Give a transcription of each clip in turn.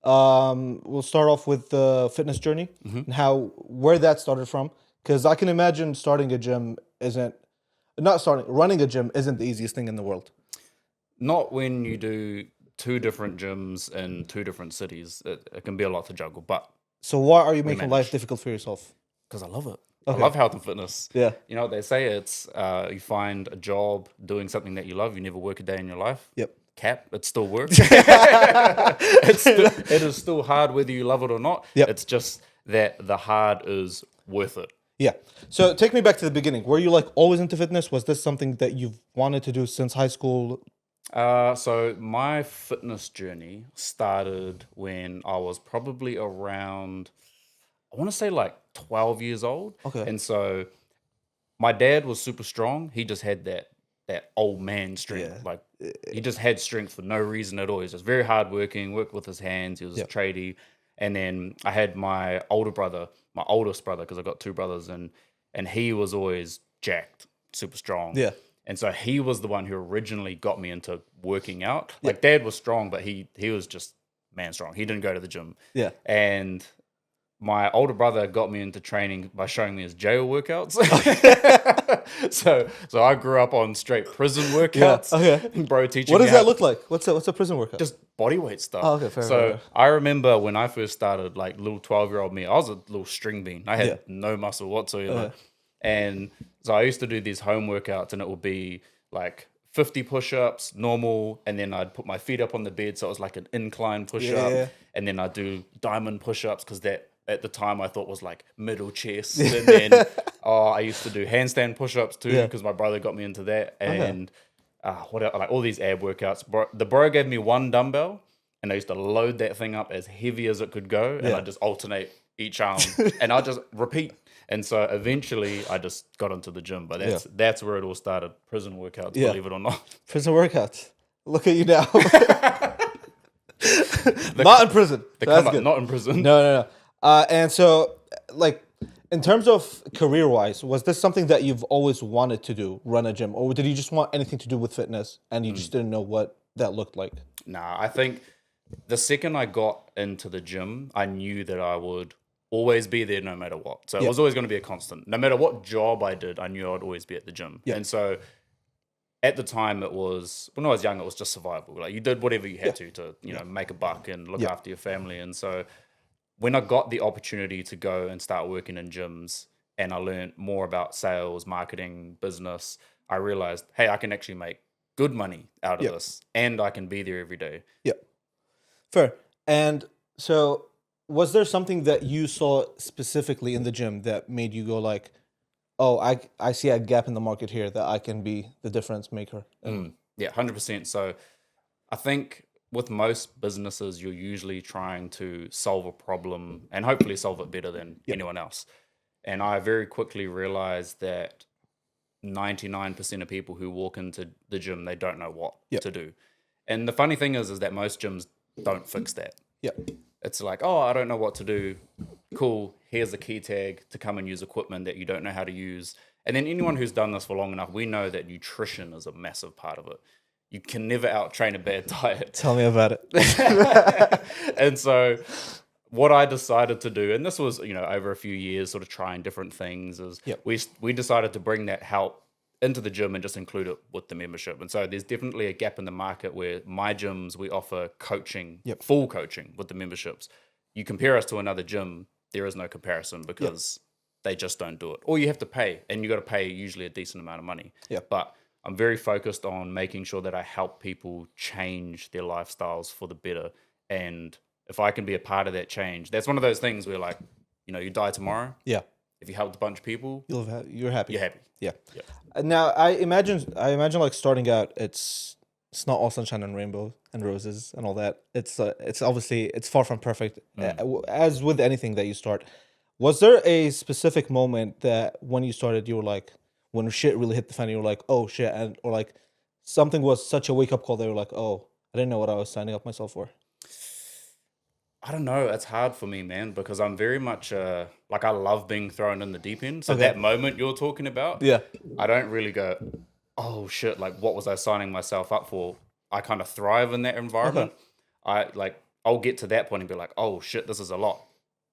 We'll start off with the fitness journey and where that started from. Because I can imagine running a gym isn't the easiest thing in the world. Not when you do two different gyms in two different cities. It can be a lot to juggle, but So why are you we making life manage difficult for yourself? because I love it. I Okay. love health and fitness. Yeah. You know what they say? It's you find a job doing something that you love. You never work a day in your life. Yep. Cap, it still works. It is still hard whether you love it or not. Yep. It's just that the hard is worth it. Yeah. So take me back to the beginning. Were you like always into fitness? Was this something that you've wanted to do since high school? So my fitness journey started when I was probably around, I want to say like 12 years old. Okay. And so my dad was super strong. He just had that old man strength. Yeah. Like he just had strength for no reason at all. He was just very hardworking, worked with his hands. He was a Yep. tradie. And then I had my older brother, my oldest brother, because I got two brothers, and he was always jacked, super strong. Yeah. And so he was the one who originally got me into working out. Yeah. Like dad was strong, but he was just man strong. He didn't go to the gym. Yeah. And my older brother got me into training by showing me his jail workouts. so I grew up on straight prison workouts. Okay. Bro teaching What me does how that look like? What's a prison workout? just body weight stuff. Oh, okay, fair, so fair. I remember when I first started, like little 12-year-old me, I was a little string bean. I had Yeah. no muscle whatsoever. And so I used to do these home workouts, and it would be like 50 push-ups, normal, and then I'd put my feet up on the bed, so it was like an incline push-up, Yeah. and then I'd do diamond push-ups because that at the time I thought was like middle chest, and then I used to do handstand push-ups too Yeah. because my brother got me into that, and what else? Like all these ab workouts. The bro gave me one dumbbell, and I used to load that thing up as heavy as it could go, and Yeah. I just alternate each arm, and I just repeat. And so eventually, I just got into the gym. But that's where it all started. Prison workouts, Yeah. believe it or not. Prison workouts. Look at you now. Not in prison. They That's come up good. not in prison. No. And so, like, in terms of career-wise, was this something that you've always wanted to do, run a gym, or did you just want anything to do with fitness and you just didn't know what that looked like? Nah, I think the second I got into the gym, I knew that I would always be there no matter what. So it was always going to be a constant. No matter what job I did, I knew I'd always be at the gym. Yeah. And so at the time, it was, when I was young, it was just survival. Like you did whatever you had to you know, make a buck and look after your family. And so when I got the opportunity to go and start working in gyms and I learned more about sales, marketing, business, I realized, hey, I can actually make good money out of this and I can be there every day. Yeah. Fair. And so, was there something that you saw specifically in the gym that made you go like, oh, I see a gap in the market here that I can be the difference maker? Yeah, 100%. So I think with most businesses, you're usually trying to solve a problem and hopefully solve it better than anyone else. And I very quickly realized that 99% of people who walk into the gym, they don't know what to do. And the funny thing is that most gyms don't fix that. Yeah. It's like, oh, I don't know what to do. Cool. Here's a key tag to come and use equipment that you don't know how to use. And then anyone who's done this for long enough, we know that nutrition is a massive part of it. You can never out-train a bad diet. Tell me about it. And so what I decided to do, and this was, you know, over a few years, sort of trying different things, is we decided to bring that help into the gym and just include it with the membership. And so there's definitely a gap in the market where my gyms, we offer coaching, full coaching with the memberships. You compare us to another gym, there is no comparison because they just don't do it. Or you have to pay, and you got to pay usually a decent amount of money. But I'm very focused on making sure that I help people change their lifestyles for the better. And if I can be a part of that change, that's one of those things where, like, you know, you die tomorrow. Yeah. If you helped a bunch of people, You're happy. you're happy. Yeah. Now I imagine like starting out, it's not all sunshine and rainbows and roses and all that. It's obviously it's far from perfect. As with anything that you start, was there a specific moment that when you started, you were like, when shit really hit the fan, you were like, oh shit, and or like something was such a wake up call that you were like, oh, I didn't know what I was signing up myself for. I don't know. It's hard for me, man, because I'm very much like I love being thrown in the deep end. So that moment you're talking about, I don't really go, oh shit, like what was I signing myself up for? I kind of thrive in that environment. I like I'll get to that point and be like, oh shit, this is a lot.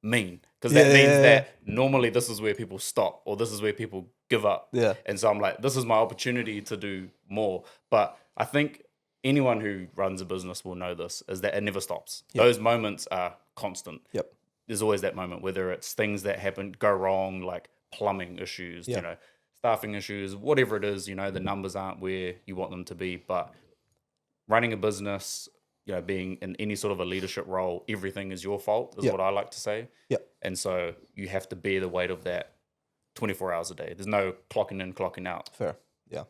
Because Yeah, that means yeah, that normally this is where people stop or this is where people give up. yeah, And so I'm like, this is my opportunity to do more. But I think anyone who runs a business will know this, is that it never stops. Yep. Those moments are constant. Yep. There's always that moment, whether it's things that go wrong, like plumbing issues, staffing issues, whatever it is, the numbers aren't where you want them to be. But running a business, being in any sort of a leadership role, everything is your fault, is Yep. what I like to say. Yep. And so you have to bear the weight of that 24 hours a day. There's no clocking in, clocking out. Fair. Yeah.